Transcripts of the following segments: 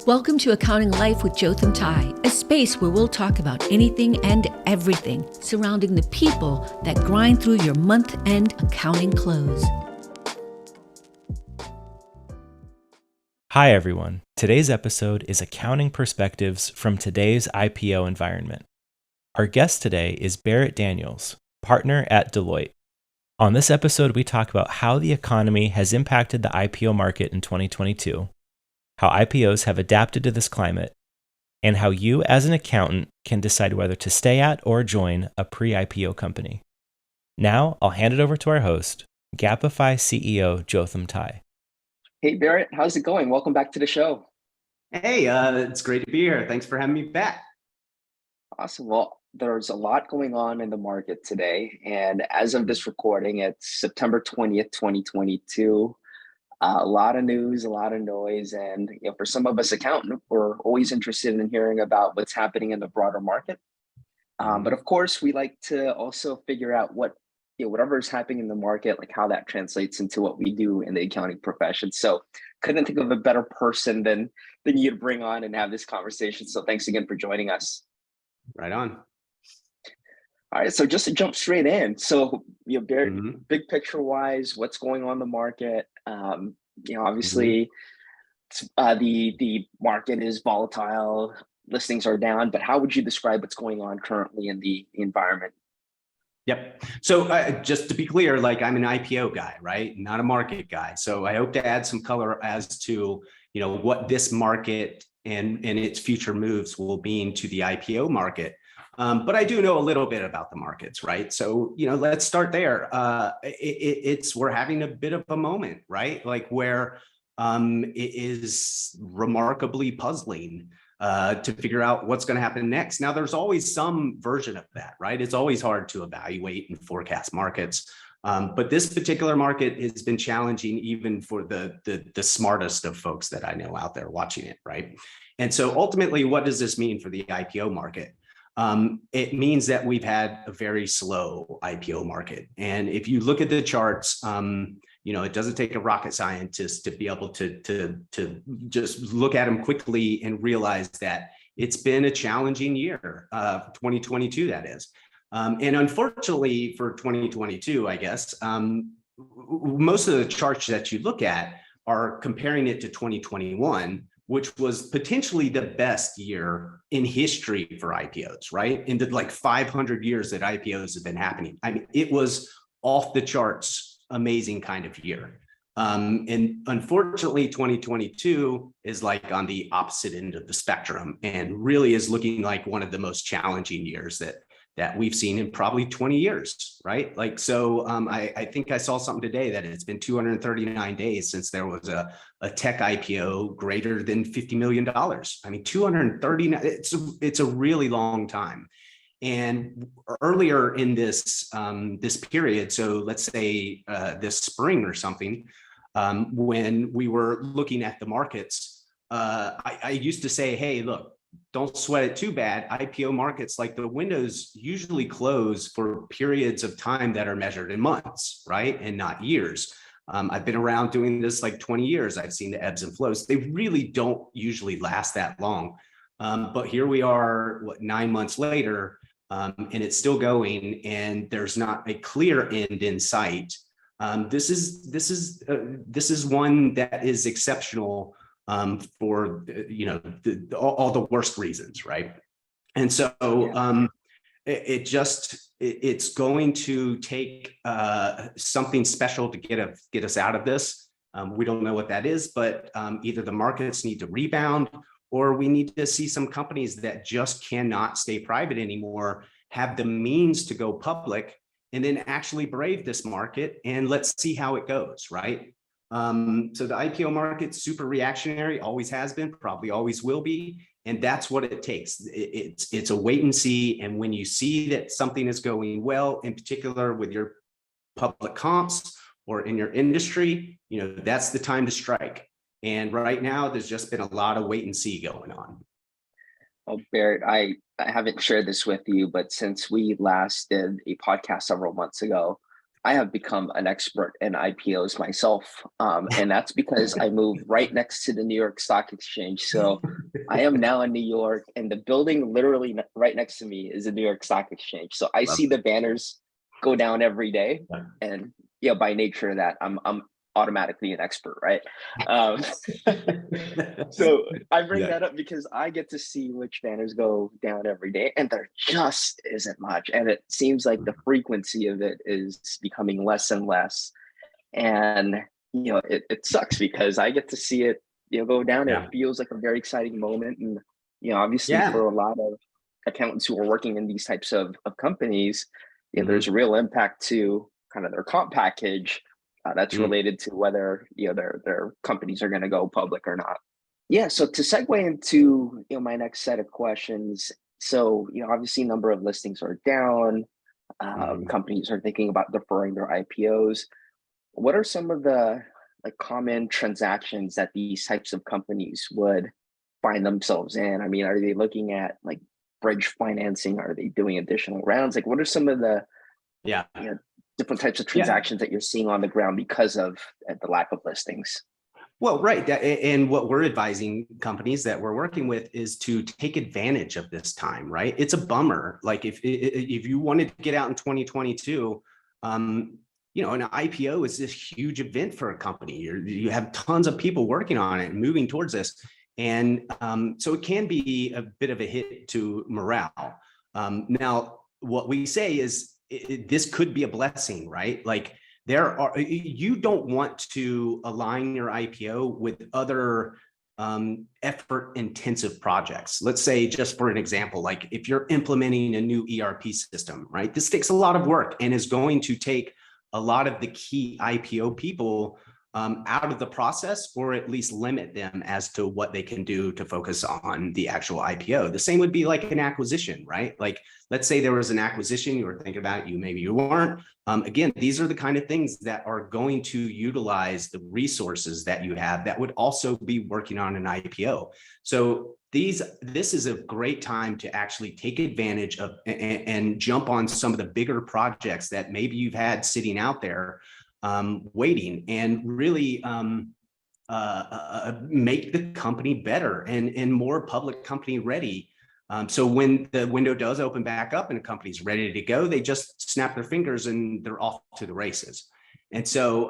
Welcome to Accounting Life with Jotham Tai, a space where we'll talk about anything and everything surrounding the people that grind through your month-end accounting close. Hi everyone. Today's episode is Accounting Perspectives from today's IPO environment. Our guest today is Barrett Daniels, partner at Deloitte. On this episode, we talk about how the economy has impacted the IPO market in 2022, how IPOs have adapted to this climate, and how you as an accountant can decide whether to stay at or join a pre-IPO company. Now, I'll hand it over to our host, Gapify CEO Jotham Tai. Hey, Barrett, how's it going? Welcome back to the show. Hey, it's great to be here. Thanks for having me back. Awesome. Well, there's a lot going on in the market today. And as of this recording, it's September 20th, 2022. A lot of news, a lot of noise. And for some of us accountants, we're always interested in hearing about what's happening in the broader market. But of course, we like to also figure out whatever is happening in the market, like how that translates into what we do in the accounting profession. So couldn't think of a better person than you to bring on and have this conversation. So thanks again for joining us. Right on. All right, so just to jump straight in. So, Barrett, big picture wise, what's going on in the market? Obviously, the market is volatile, listings are down, but how would you describe what's going on currently in the environment? Yep. So just to be clear, I'm an IPO guy, right? Not a market guy. So I hope to add some color as to, what this market and its future moves will mean to the IPO market. But I do know a little bit about the markets, right? So, let's start there. We're having a bit of a moment, right? Where it is remarkably puzzling to figure out what's going to happen next. Now, there's always some version of that, right? It's always hard to evaluate and forecast markets. But this particular market has been challenging even for the smartest of folks that I know out there watching it, right? And so ultimately, what does this mean for the IPO market? It means that we've had a very slow IPO market. And if you look at the charts, it doesn't take a rocket scientist to be able to just look at them quickly and realize that it's been a challenging year, 2022, that is. And unfortunately for 2022, I guess, most of the charts that you look at are comparing it to 2021, which was potentially the best year in history for IPOs, right? In the 500 years that IPOs have been happening. I mean, it was off the charts, amazing kind of year. And unfortunately, 2022 is on the opposite end of the spectrum and really is looking like one of the most challenging years that we've seen in probably 20 years, right? I think I saw something today that it's been 239 days since there was a tech IPO greater than $50 million. I mean, 239, it's a really long time. And earlier in this period, so let's say this spring or something, when we were looking at the markets, I used to say, hey, look, don't sweat it too bad. IPO markets, the windows usually close for periods of time that are measured in months, right? And not years. I've been around doing this 20 years. I've seen the ebbs and flows. They really don't usually last that long. But here we are, 9 months later, and it's still going, and there's not a clear end in sight. This is one that is exceptional for all the worst reasons, right? And so it's going to take something special to get us out of this. We don't know what that is, but either the markets need to rebound, or we need to see some companies that just cannot stay private anymore have the means to go public and then actually brave this market, and let's see how it goes, right? So the IPO market's super reactionary, always has been, probably always will be. And that's what it takes. It's a wait and see. And when you see that something is going well, in particular with your public comps or in your industry, that's the time to strike. And right now, there's just been a lot of wait and see going on. Oh, Barrett, I haven't shared this with you, but since we last did a podcast several months ago, I have become an expert in IPOs myself. And that's because I moved right next to the New York Stock Exchange. So I am now in New York, and the building literally right next to me is the New York Stock Exchange. So I Love see the banners go down every day. it. And by nature of that, I'm automatically an expert, right? Um, so I bring Yeah. that up because I get to see which banners go down every day, and there just isn't much. And it seems like the frequency of it is becoming less and less. And it sucks because I get to see it, go down. It Yeah. feels like a very exciting moment. And obviously Yeah. for a lot of accountants who are working in these types of companies, Mhm. there's a real impact to kind of their comp package that's related to whether their companies are going to go public or not. Yeah. So to segue into my next set of questions, so obviously number of listings are down. Mhm. Companies are thinking about deferring their IPOs. What are some of the common transactions that these types of companies would find themselves in? I mean, are they looking at bridge financing? Are they doing additional rounds? What are some of the Yeah. different types of Yeah. transactions that you're seeing on the ground because of the lack of listings? Well, right. And what we're advising companies that we're working with is to take advantage of this time, right? It's a bummer. Like if you wanted to get out in 2022, an IPO is this huge event for a company. You have tons of people working on it and moving towards this. And so it can be a bit of a hit to morale. Now, what we say is this could be a blessing, right? Like, you don't want to align your IPO with other effort intensive projects. Let's say, just for an example, like if you're implementing a new ERP system, right? This takes a lot of work and is going to take a lot of the key IPO people out of the process, or at least limit them as to what they can do to focus on the actual IPO. The same would be like an acquisition, right? Like, let's say there was an acquisition you were thinking about, maybe you weren't. Again, these are the kind of things that are going to utilize the resources that you have that would also be working on an IPO. So this is a great time to actually take advantage of and jump on some of the bigger projects that maybe you've had sitting out there waiting, and really make the company better and more public company ready. So when the window does open back up and a company's ready to go, they just snap their fingers and they're off to the races. And so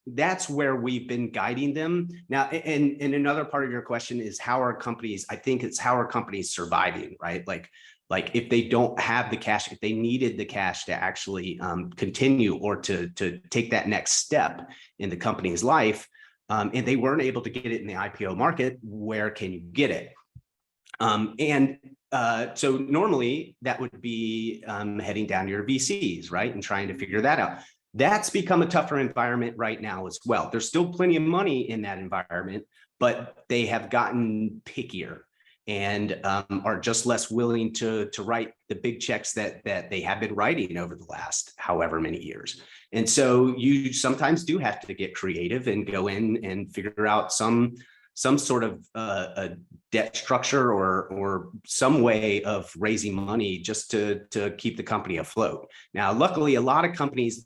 that's where we've been guiding them. Now, and another part of your question is how are companies, I think it's how are companies surviving, right? Like if they don't have the cash, if they needed the cash to actually continue or to take that next step in the company's life, and they weren't able to get it in the IPO market, where can you get it? So normally that would be heading down to your VCs, right? And trying to figure that out. That's become a tougher environment right now as well. There's still plenty of money in that environment, but they have gotten pickier and are just less willing to write the big checks that they have been writing over the last however many years. And so you sometimes do have to get creative and go in and figure out some sort of a debt structure or some way of raising money just to keep the company afloat. Now, luckily, a lot of companies,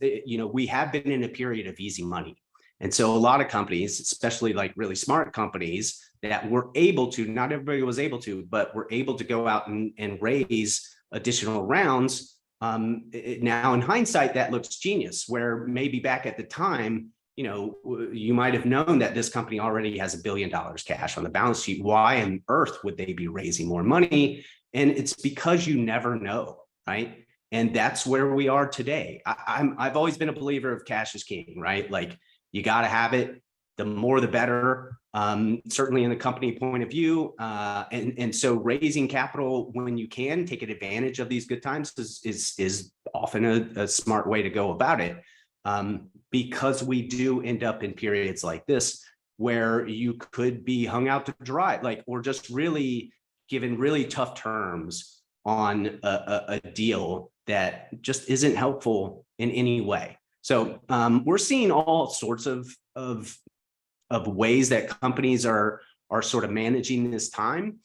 we have been in a period of easy money. And so a lot of companies, especially like really smart companies that were able to, not everybody was able to, but were able to go out and raise additional rounds. Now, in hindsight, that looks genius, where maybe back at the time, you might have known that this company already has $1 billion cash on the balance sheet. Why on earth would they be raising more money? And it's because you never know, right? And that's where we are today. I've always been a believer of cash is king, right? Like, you got to have it. The more, the better. Certainly in the company point of view. And so raising capital when you can, take advantage of these good times is often a smart way to go about it. Because we do end up in periods like this where you could be hung out to dry, or just really given really tough terms on a deal that just isn't helpful in any way. So we're seeing all sorts of ways that companies are sort of managing this time.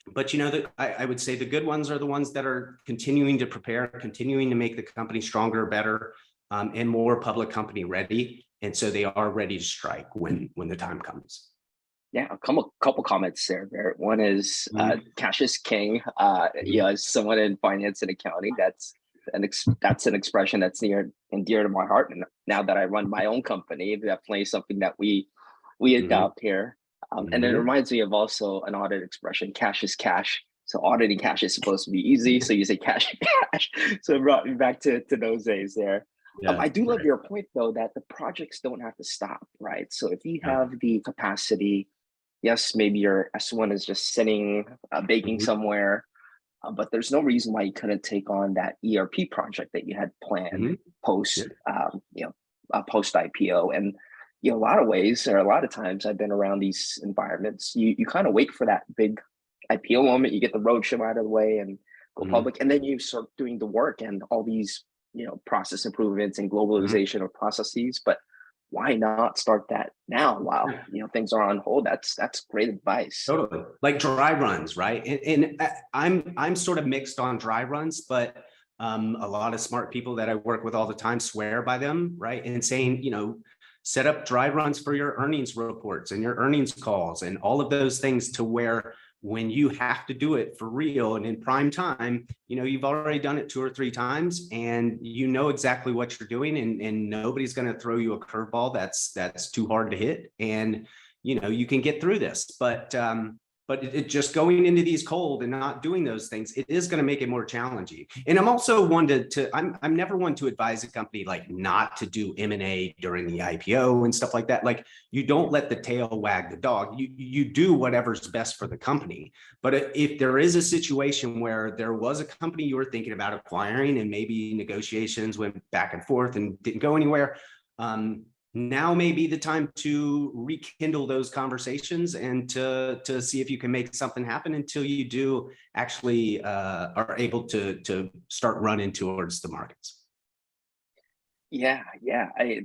But I would say the good ones are the ones that are continuing to prepare, continuing to make the company stronger, better, and more public company ready. And so they are ready to strike when the time comes. Yeah, a couple comments there, Barrett. One is Mhm. cash is king. As someone in finance and accounting, that's an expression that's near and dear to my heart. And now that I run my own company, definitely something that we Mhm. adopt here. And it Mhm. reminds me of also an audit expression: cash is cash. So auditing cash is supposed to be easy. So you say cash is cash. So it brought me back to those days there. Yeah, I do love right. your point though that the projects don't have to stop, right? So if you Yeah. have the capacity, yes, maybe your S1 is just sitting, baking Mhm. somewhere, but there's no reason why you couldn't take on that ERP project that you had planned Mhm. Yeah. post, post IPO. And a lot of ways, or a lot of times, I've been around these environments. You kind of wait for that big IPO moment. You get the roadshow out of the way and go Mhm. public, and then you start doing the work and all these process improvements and Mhm. globalization of processes. But why not start that now while things are on hold? That's great advice. Totally. Like dry runs, right? And I'm sort of mixed on dry runs, but a lot of smart people that I work with all the time swear by them, right? And saying, set up dry runs for your earnings reports and your earnings calls and all of those things to where when you have to do it for real and in prime time, you've already done it 2 or 3 times and you know exactly what you're doing, and nobody's going to throw you a curveball that's too hard to hit. And you can get through this, but it just going into these cold and not doing those things, it is going to make it more challenging. And I'm also one I'm never one to advise a company like not to do M&A during the IPO and stuff like that. Like, you don't let the tail wag the dog. You do whatever's best for the company. But if there is a situation where there was a company you were thinking about acquiring and maybe negotiations went back and forth and didn't go anywhere, now may be the time to rekindle those conversations and to see if you can make something happen until you do actually are able to start running towards the markets. Yeah.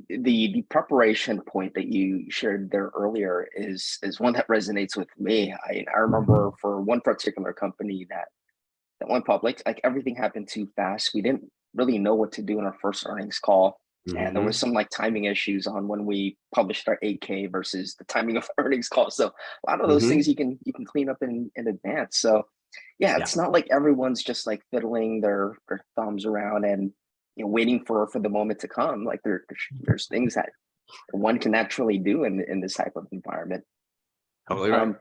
The preparation point that you shared there earlier is one that resonates with me. I remember for one particular company that went public, like everything happened too fast. We didn't really know what to do in our first earnings call. And there was Mm-hmm. some like timing issues on when we published our 8K versus the timing of earnings call. So a lot of those Mm-hmm. things you can clean up in advance. So yeah, Yeah. it's not like everyone's just like fiddling their thumbs around and waiting for the moment to come. Like there's things that one can actually do in this type of environment. Totally right. Um,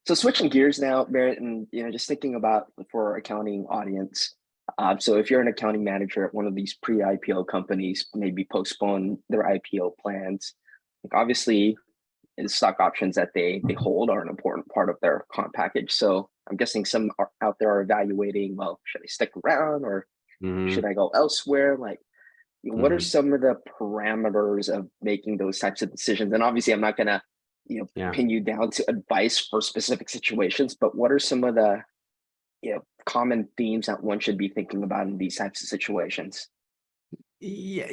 so switching gears now, Barrett, and just thinking about for our accounting audience. So if you're an accounting manager at one of these pre-IPO companies, maybe postpone their IPO plans. Like obviously, the stock options that they hold are an important part of their comp package. So I'm guessing some are out there are evaluating, well, should I stick around or should Mm-hmm. I go elsewhere? Like, what are Mm-hmm. some of the parameters of making those types of decisions? And obviously, I'm not gonna, Yeah. pin you down to advice for specific situations, but what are some of the, common themes that one should be thinking about in these types of situations? Yeah,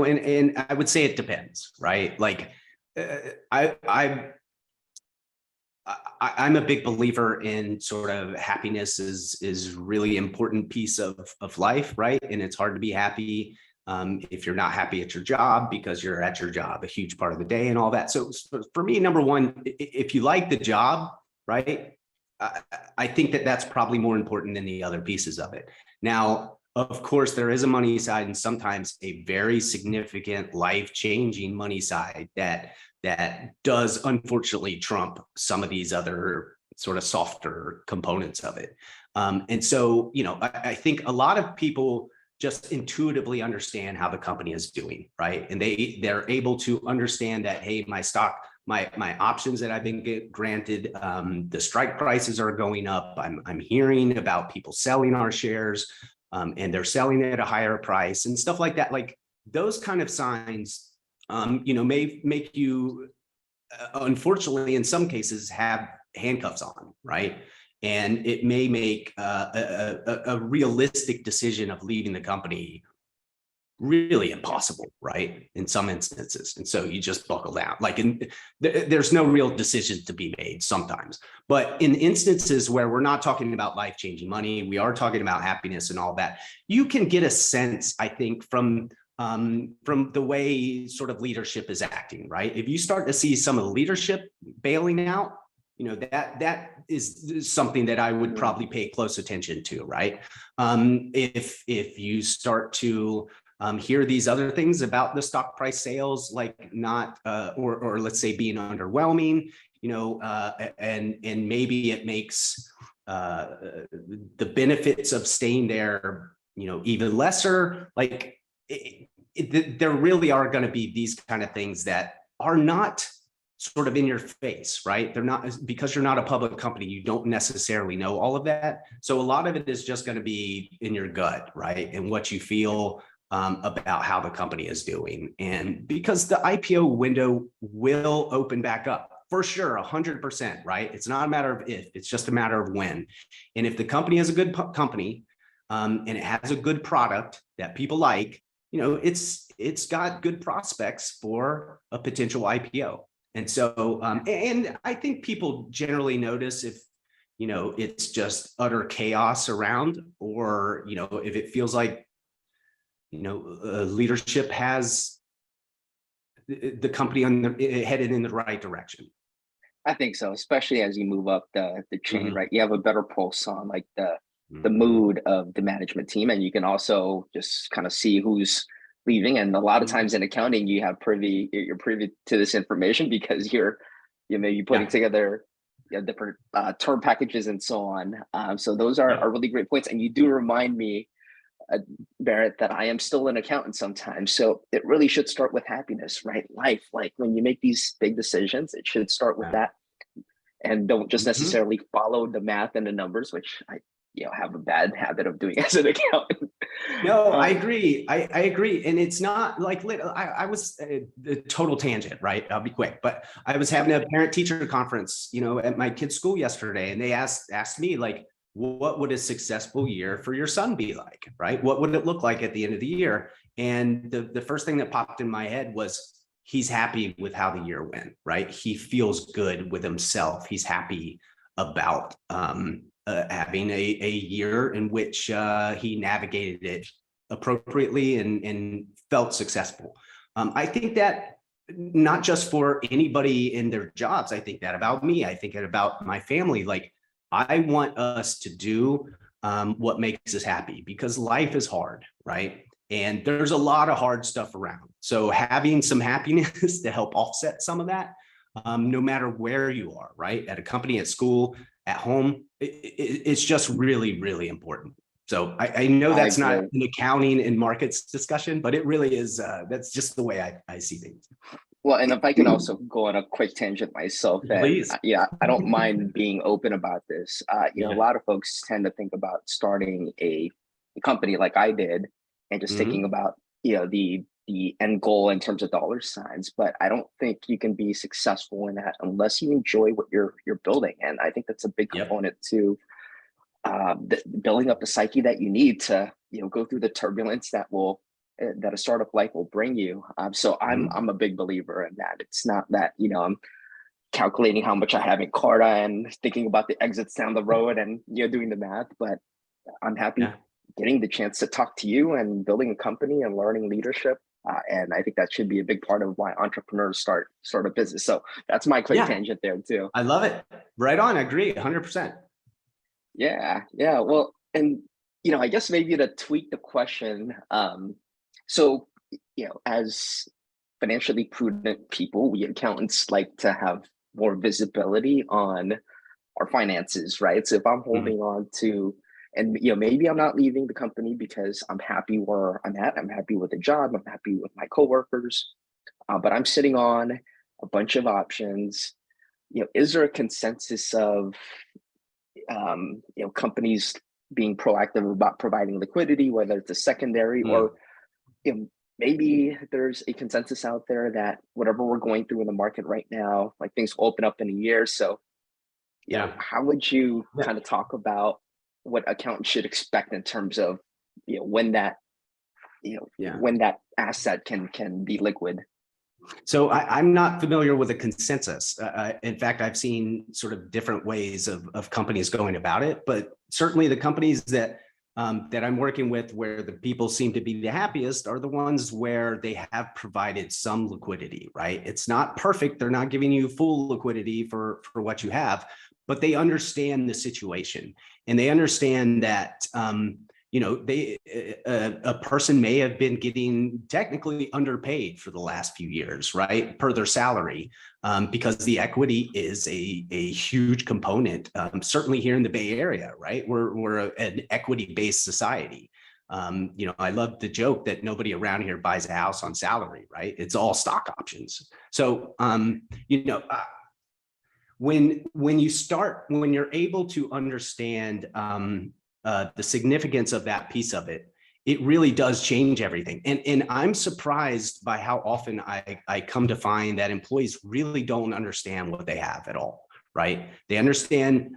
and I would say it depends, right? Like, uh, I, I I'm a big believer in sort of happiness is really important piece of life, right? And it's hard to be happy if you're not happy at your job because you're at your job a huge part of the day and all that. So for me, number one, if you like the job, right? I, I think that's probably more important than the other pieces of it. Now, of course, there is a money side and sometimes a very significant life-changing money side that does unfortunately trump some of these other sort of softer components of it. And so, I think a lot of people just intuitively understand how the company is doing, right? And they're able to understand that, hey, my stock, my options that I've been granted, the strike prices are going up. I'm hearing about people selling our shares, and they're selling at a higher price and stuff like that. Like those kind of signs may make you, unfortunately, in some cases, have handcuffs on, right? And it may make a realistic decision of leaving the company really impossible, right? In some instances. And so you just buckle down. Like there's no real decision to be made sometimes. But in instances where we're not talking about life-changing money, we are talking about happiness and all that, you can get a sense, I think, from the way sort of leadership is acting, right? If you start to see some of the leadership bailing out, that is something that I would probably pay close attention to, right? If you start to hear these other things about the stock price sales, like not, or let's say being underwhelming, and maybe it makes the benefits of staying there, even lesser. Like there really are going to be these kind of things that are not sort of in your face, right? They're not, because you're not a public company, you don't necessarily know all of that. So a lot of it is just going to be in your gut, right? And what you feel about how the company is doing. And because the IPO window will open back up for sure, 100%, right? It's not a matter of if, it's just a matter of when. And if the company is a good company and it has a good product that people like, it's got good prospects for a potential IPO. And so, and I think people generally notice if, it's just utter chaos around, or, if it feels like, leadership has the company headed in the right direction. I think so, especially as you move up the chain, right? You have a better pulse on like the mood of the management team, and you can also just kind of see who's leaving. And a lot of times in accounting, you're privy to this information because you're maybe putting together different term packages and so on. So those are really great points. And you do remind me, Barrett, that I am still an accountant sometimes. So it really should start with happiness, right? Life, like when you make these big decisions, it should start with that, and don't just necessarily follow the math and the numbers, which I have a bad habit of doing as an accountant. No, I agree. I agree. And it's not like, I was a total tangent, right? I'll be quick, but I was having a parent teacher conference, at my kid's school yesterday. And they asked me, like, what would a successful year for your son be like, right? What would it look like at the end of the year? And the first thing that popped in my head was, he's happy with how the year went, right? He feels good with himself. He's happy about having a year in which he navigated it appropriately and felt successful. I think that not just for anybody in their jobs, I think that about me, I think about my family. Like, I want us to do what makes us happy, because life is hard, right? And there's a lot of hard stuff around. So having some happiness to help offset some of that, no matter where you are, right? At a company, at school, at home, it's just really, really important. So I know that's not an accounting and markets discussion, but it really is. That's just the way I see things. Well, and if I can also go on a quick tangent myself, and I don't mind being open about this. A lot of folks tend to think about starting a company like I did, and just thinking about the end goal in terms of dollar signs. But I don't think you can be successful in that unless you enjoy what you're building. And I think that's a big component to building up the psyche that you need to go through the turbulence that a startup life will bring you. So I'm a big believer in that. It's not that I'm calculating how much I have in Carta and thinking about the exits down the road and doing the math, but I'm happy getting the chance to talk to you and building a company and learning leadership. And I think that should be a big part of why entrepreneurs start a business. So that's my quick tangent there too. I love it. Right on. I agree 100%. Yeah. Well, and I guess maybe to tweak the question. So, as financially prudent people, we accountants like to have more visibility on our finances, right? So if I'm holding on to, and maybe I'm not leaving the company because I'm happy where I'm at, I'm happy with the job, I'm happy with my coworkers, but I'm sitting on a bunch of options. Is there a consensus of companies being proactive about providing liquidity, whether it's a secondary or maybe there's a consensus out there that whatever we're going through in the market right now, like things will open up in a year. So how would you kind of talk about what accountants should expect in terms of when that Yeah. when that asset can be liquid. So I'm not familiar with a consensus. In fact, I've seen sort of different ways of companies going about it, but certainly the companies that I'm working with where the people seem to be the happiest are the ones where they have provided some liquidity, right? It's not perfect. They're not giving you full liquidity for what you have, but they understand the situation and they understand that, a person may have been getting technically underpaid for the last few years, right, per their salary, because the equity is a huge component. Certainly here in the Bay Area, right, we're an equity-based society. I love the joke that nobody around here buys a house on salary, right? It's all stock options. So, when you're able to understand the significance of that piece of it, it really does change everything. And I'm surprised by how often I come to find that employees really don't understand what they have at all, right? They understand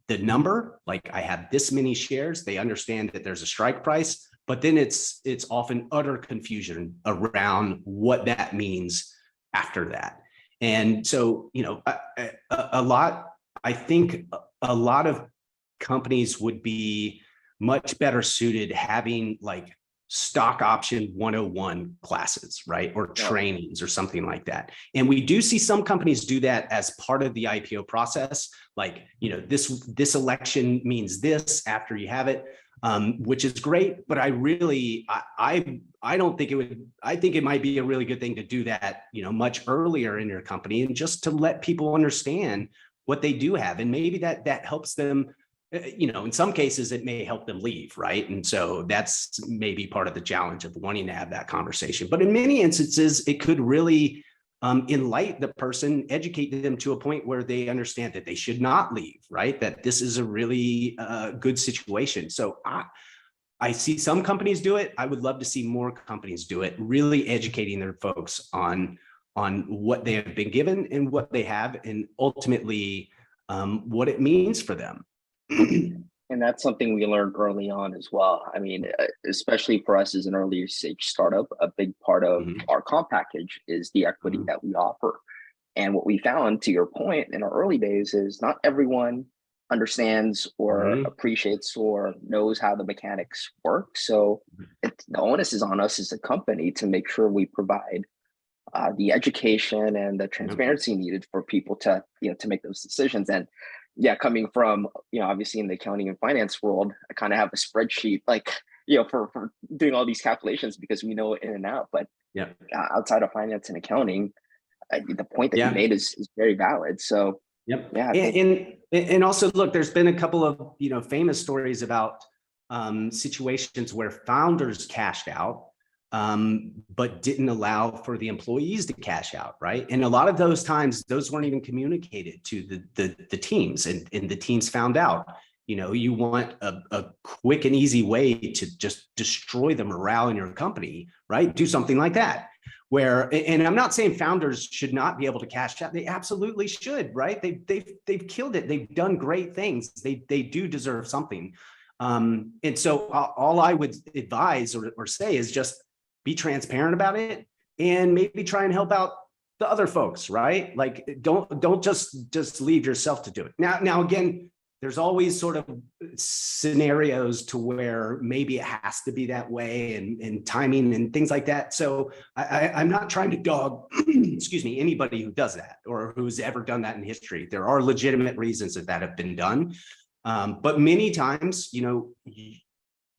the number, like I have this many shares. They understand that there's a strike price, but then it's often utter confusion around what that means after that. And so, I think a lot of companies would be much better suited having like stock option 101 classes, right? Or trainings or something like that. And we do see some companies do that as part of the IPO process. Like, this election means this after you have it, which is great. But I don't think it would, I think it might be a really good thing to do that, much earlier in your company and just to let people understand what they do have. And maybe that helps them. In some cases, it may help them leave, right? And so that's maybe part of the challenge of wanting to have that conversation. But in many instances, it could really enlighten the person, educate them to a point where they understand that they should not leave, right? That this is a really good situation. So I see some companies do it. I would love to see more companies do it, really educating their folks on what they have been given and what they have, and ultimately what it means for them. And that's something we learned early on as well. I mean, especially for us as an earlier stage startup, a big part of our comp package is the equity that we offer. And what we found, to your point, in our early days is not everyone understands or appreciates or knows how the mechanics work. So the onus is on us as a company to make sure we provide the education and the transparency needed for people to make those decisions. And coming from, obviously in the accounting and finance world, I kind of have a spreadsheet, like, for doing all these calculations because we know it in and out. But outside of finance and accounting, the point that you made is very valid. So, and also, look, there's been a couple of, famous stories about situations where founders cashed out, but didn't allow for the employees to cash out, right? And a lot of those times, those weren't even communicated to the teams, and the teams found out. You want a quick and easy way to just destroy the morale in your company, right? Do something like that. And I'm not saying founders should not be able to cash out. They absolutely should, right? They've killed it. They've done great things. They do deserve something. And so all I would advise or say is just be transparent about it and maybe try and help out the other folks, right? Like, don't just leave yourself to do it. Now again, there's always sort of scenarios to where maybe it has to be that way, and timing and things like that. So I'm not trying to dog, excuse me, anybody who does that or who's ever done that in history. There are legitimate reasons that have been done. But many times,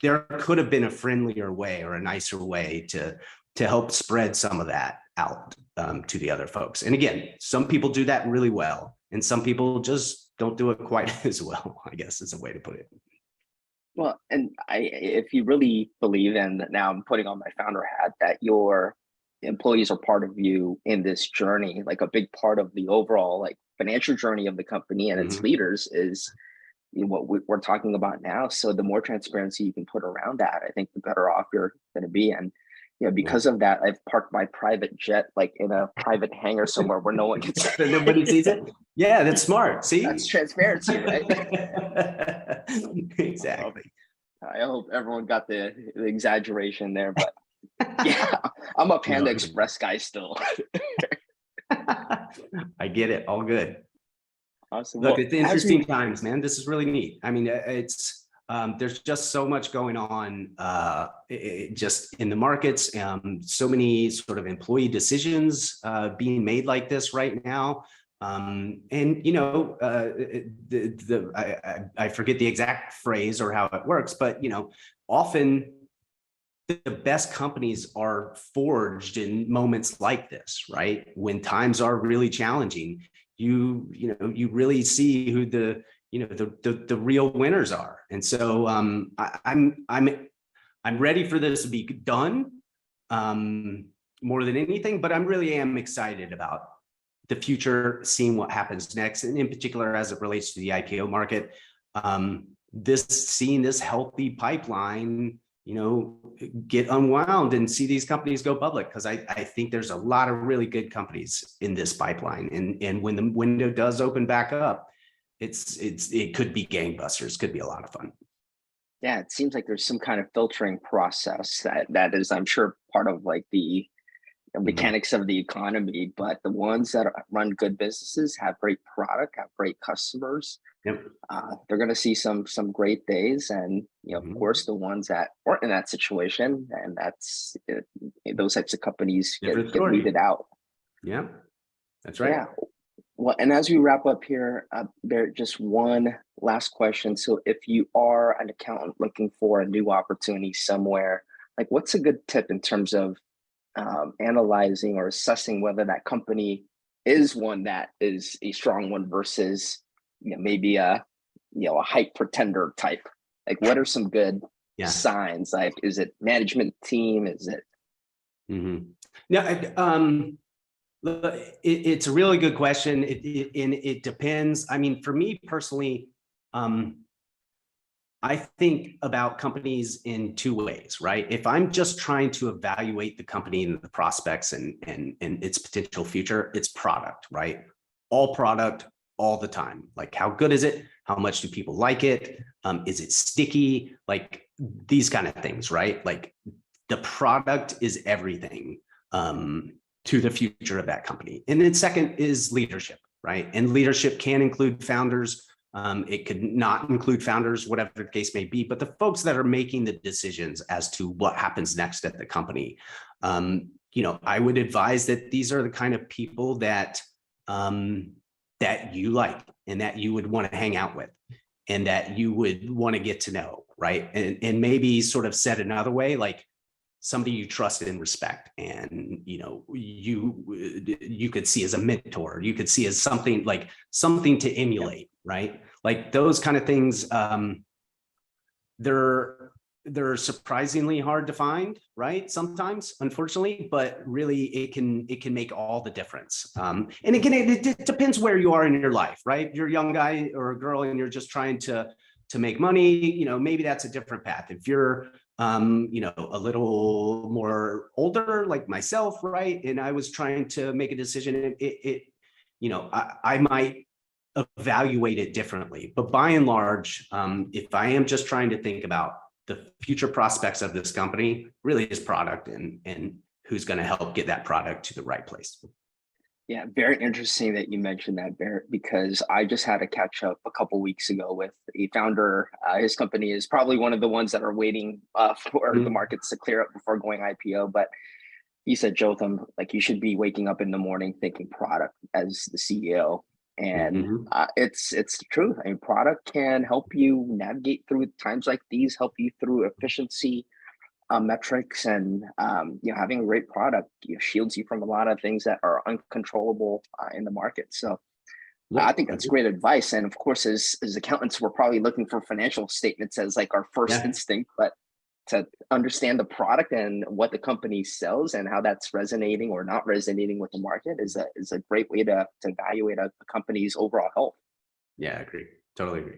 there could have been a friendlier way or a nicer way to help spread some of that out to the other folks. And again, some people do that really well, and some people just don't do it quite as well, I guess is a way to put it. Well, and if you really believe, and now I'm putting on my founder hat, that your employees are part of you in this journey, like a big part of the overall like financial journey of the company and its leaders is what we're talking about now. So the more transparency you can put around that, I think the better off you're going to be. And because of that, I've parked my private jet like in a private hangar somewhere where no one can see it. Nobody sees it. Yeah, that's smart. See, that's transparency, right? Exactly. I hope everyone got the exaggeration there, but Yeah, I'm a Panda No. Express guy still. I get it. All good. Awesome. Look, Well, it's as interesting we times, man. This is really neat. I mean, it's there's just so much going on just in the markets. So many sort of employee decisions being made like this right now. And you know, I forget the exact phrase or how it works, but you know, often the best companies are forged in moments like this, right? When times are really challenging, you know, you really see who the, you know, the real winners are. And so I'm ready for this to be done more than anything, but I'm really am excited about the future, seeing what happens next, and in particular as it relates to the IPO market. Seeing this healthy pipeline, you know, get unwound and see these companies go public, because I think there's a lot of really good companies in this pipeline, and when the window does open back up, it could be gangbusters, could be a lot of fun. Yeah, it seems like there's some kind of filtering process that is, I'm sure, part of like the mechanics of the economy. But the ones that run good businesses, have great product, have great customers, Yep. they're going to see some great days. And you know, of course, the ones that weren't in that situation, and that's those types of companies get weeded out. Yeah, that's right. Yeah. Well, and as we wrap up here, there just one last question. So if you are an accountant looking for a new opportunity somewhere, like what's a good tip in terms of analyzing or assessing whether that company is one that is a strong one versus, you know, maybe a hype pretender type? Like, what are some good signs? Like, is it management team? Is it? Yeah, it's a really good question. It depends. I mean, for me personally, I think about companies in two ways, right? If I'm just trying to evaluate the company and the prospects and its potential future, it's product, right? All product, all the time. Like, how good is it? How much do people like it? Is it sticky? Like these kind of things, right? Like the product is everything to the future of that company. And then second is leadership, right? And leadership can include founders. It could not include founders, whatever the case may be, but the folks that are making the decisions as to what happens next at the company. You know, I would advise that these are the kind of people that that you like and that you would want to hang out with and that you would want to get to know, right? And maybe sort of said another way, like somebody you trust and respect, and you know, you could see as a mentor, you could see as something to emulate, right? Like those kind of things. They're surprisingly hard to find, right? Sometimes, unfortunately, but really it can make all the difference. And again, it depends where you are in your life, right? If you're a young guy or a girl and you're just trying to make money, you know, maybe that's a different path. If you're you know, a little more older like myself, right, and I was trying to make a decision, you know, I might evaluate it differently. But by and large, if I am just trying to think about the future prospects of this company, really is product and who's going to help get that product to the right place. Yeah, very interesting that you mentioned that, Barrett, because I just had a catch up a couple weeks ago with a founder. His company is probably one of the ones that are waiting for the markets to clear up before going IPO. But he said, Jotham, like you should be waking up in the morning thinking product as the CEO. And it's the truth. I mean, product can help you navigate through times like these, help you through efficiency metrics, and you know, having a great product, you know, shields you from a lot of things that are uncontrollable in the market. So I think that's great advice. And of course, as accountants, we're probably looking for financial statements as like our first instinct, but to understand the product and what the company sells and how that's resonating or not resonating with the market is a great way to evaluate a company's overall health. Yeah, I agree. Totally agree.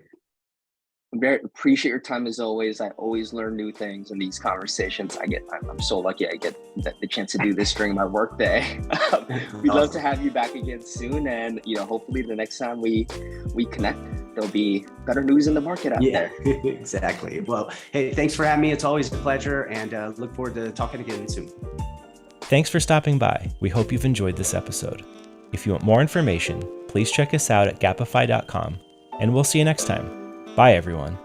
Very appreciate your time as always. I always learn new things in these conversations. I'm so lucky I get the chance to do this during my work day. We'd love to have you back again soon, and hopefully the next time we connect, there'll be better news in the market out there. Exactly. Well, hey, thanks for having me. It's always a pleasure, and look forward to talking again soon. Thanks for stopping by. We hope you've enjoyed this episode. If you want more information, please check us out at gapify.com, and we'll see you next time. Bye, everyone.